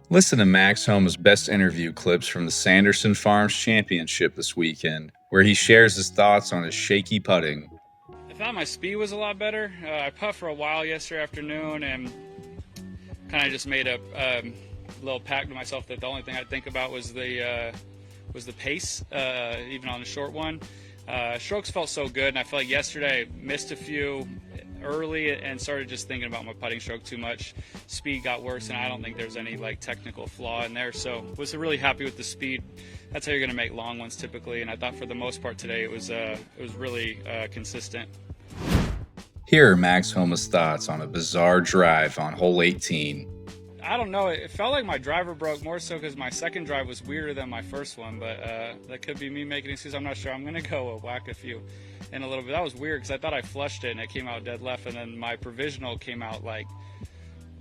Listen to Max Homa's best interview clips from the Sanderson Farms Championship this weekend, where he shares his thoughts on his shaky putting. I thought my speed was a lot better. I puffed for a while yesterday afternoon and kind of just made a little pact to myself that the only thing I'd think about was the pace, even on the short one. Strokes felt so good, and I felt like yesterday I missed a few early and started just thinking about my putting stroke too much. Speed got worse, and I don't think there's any technical flaw in there. So was really happy with the speed. That's how you're going to make long ones typically, and I thought for the most part today it was really consistent. Here are Max Homa's thoughts on a bizarre drive on hole 18. I don't know. It felt like my driver broke more so because my second drive was weirder than my first one, but that could be me making excuses. I'm not sure. I'm going to go whack a few in a little bit. That was weird because I thought I flushed it and it came out dead left, and then my provisional came out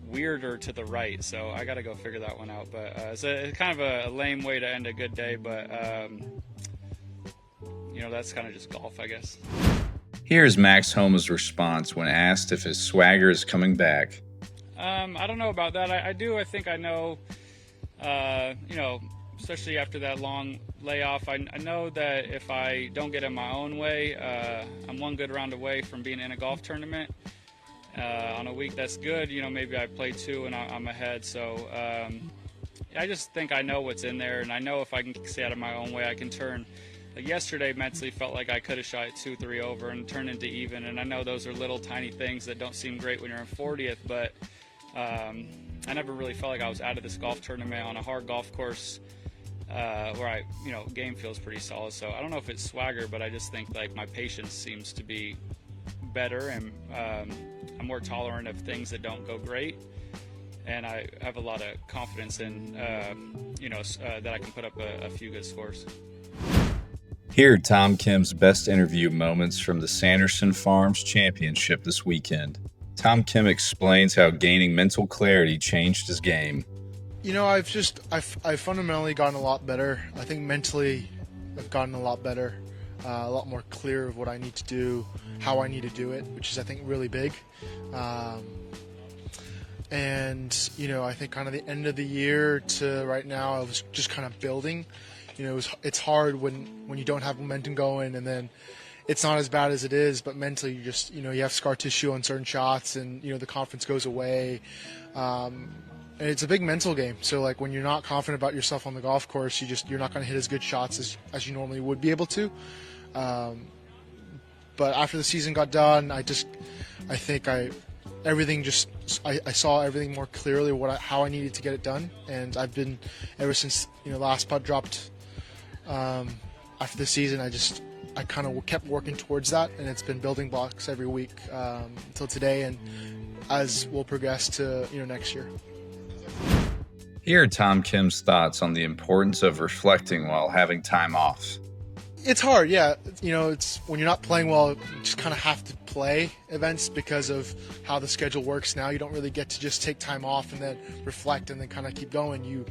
weirder to the right, so I got to go figure that one out. But it's kind of a lame way to end a good day, but that's kind of just golf, I guess. Here's Max Homa's response when asked if his swagger is coming back. I don't know about that. I do. I think I know, especially after that long layoff, I know that if I don't get in my own way, I'm one good round away from being in a golf tournament. On a week that's good, maybe I play two and I'm ahead. So I just think I know what's in there, and I know if I can stay out of my own way, I can turn. Yesterday mentally felt like I could have shot it 2-3 over and turned into even, and I know those are little tiny things that don't seem great when you're in 40th, but I never really felt like I was out of this golf tournament on a hard golf course where game feels pretty solid. So I don't know if it's swagger, but I just think my patience seems to be better, and I'm more tolerant of things that don't go great, and I have a lot of confidence in that I can put up a few good scores. Here are Tom Kim's best interview moments from the Sanderson Farms Championship this weekend. Tom Kim explains how gaining mental clarity changed his game. I've fundamentally gotten a lot better. I think mentally I've gotten a lot better, a lot more clear of what I need to do, how I need to do it, which is, I think, really big. I think kind of the end of the year to right now, I was just kind of building. It's hard when you don't have momentum going, and then it's not as bad as it is, but mentally you just, you have scar tissue on certain shots, and, the confidence goes away. And it's a big mental game. So when you're not confident about yourself on the golf course, you're not going to hit as good shots as you normally would be able to. But after the season got done, I saw everything more clearly, how I needed to get it done. And I've been, ever since, last putt dropped, after the season, I kind of kept working towards that, and it's been building blocks every week until today, and as we'll progress to next year. Here are Tom Kim's thoughts on the importance of reflecting while having time off. It's hard, yeah. It's when you're not playing well, you just kind of have to play events because of how the schedule works now. You don't really get to just take time off and then reflect and then kind of keep going. You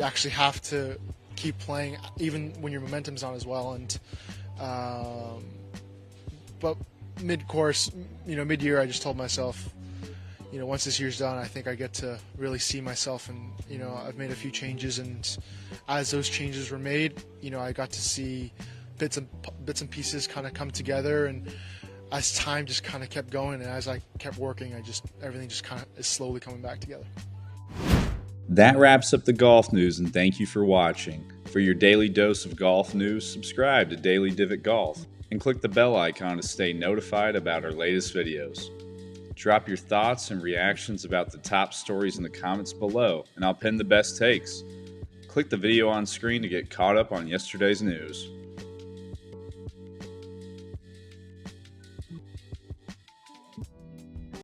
actually have to keep playing even when your momentum's on as well. And but mid-course, mid-year, I just told myself, once this year's done, I think I get to really see myself, and I've made a few changes, and as those changes were made, I got to see bits and pieces kind of come together, and as time just kind of kept going, and as I kept working, everything just kind of is slowly coming back together. That wraps up the golf news, and thank you for watching. For your daily dose of golf news, subscribe to Daily Divot Golf and click the bell icon to stay notified about our latest videos. Drop your thoughts and reactions about the top stories in the comments below, and I'll pin the best takes. Click the video on screen to get caught up on yesterday's news.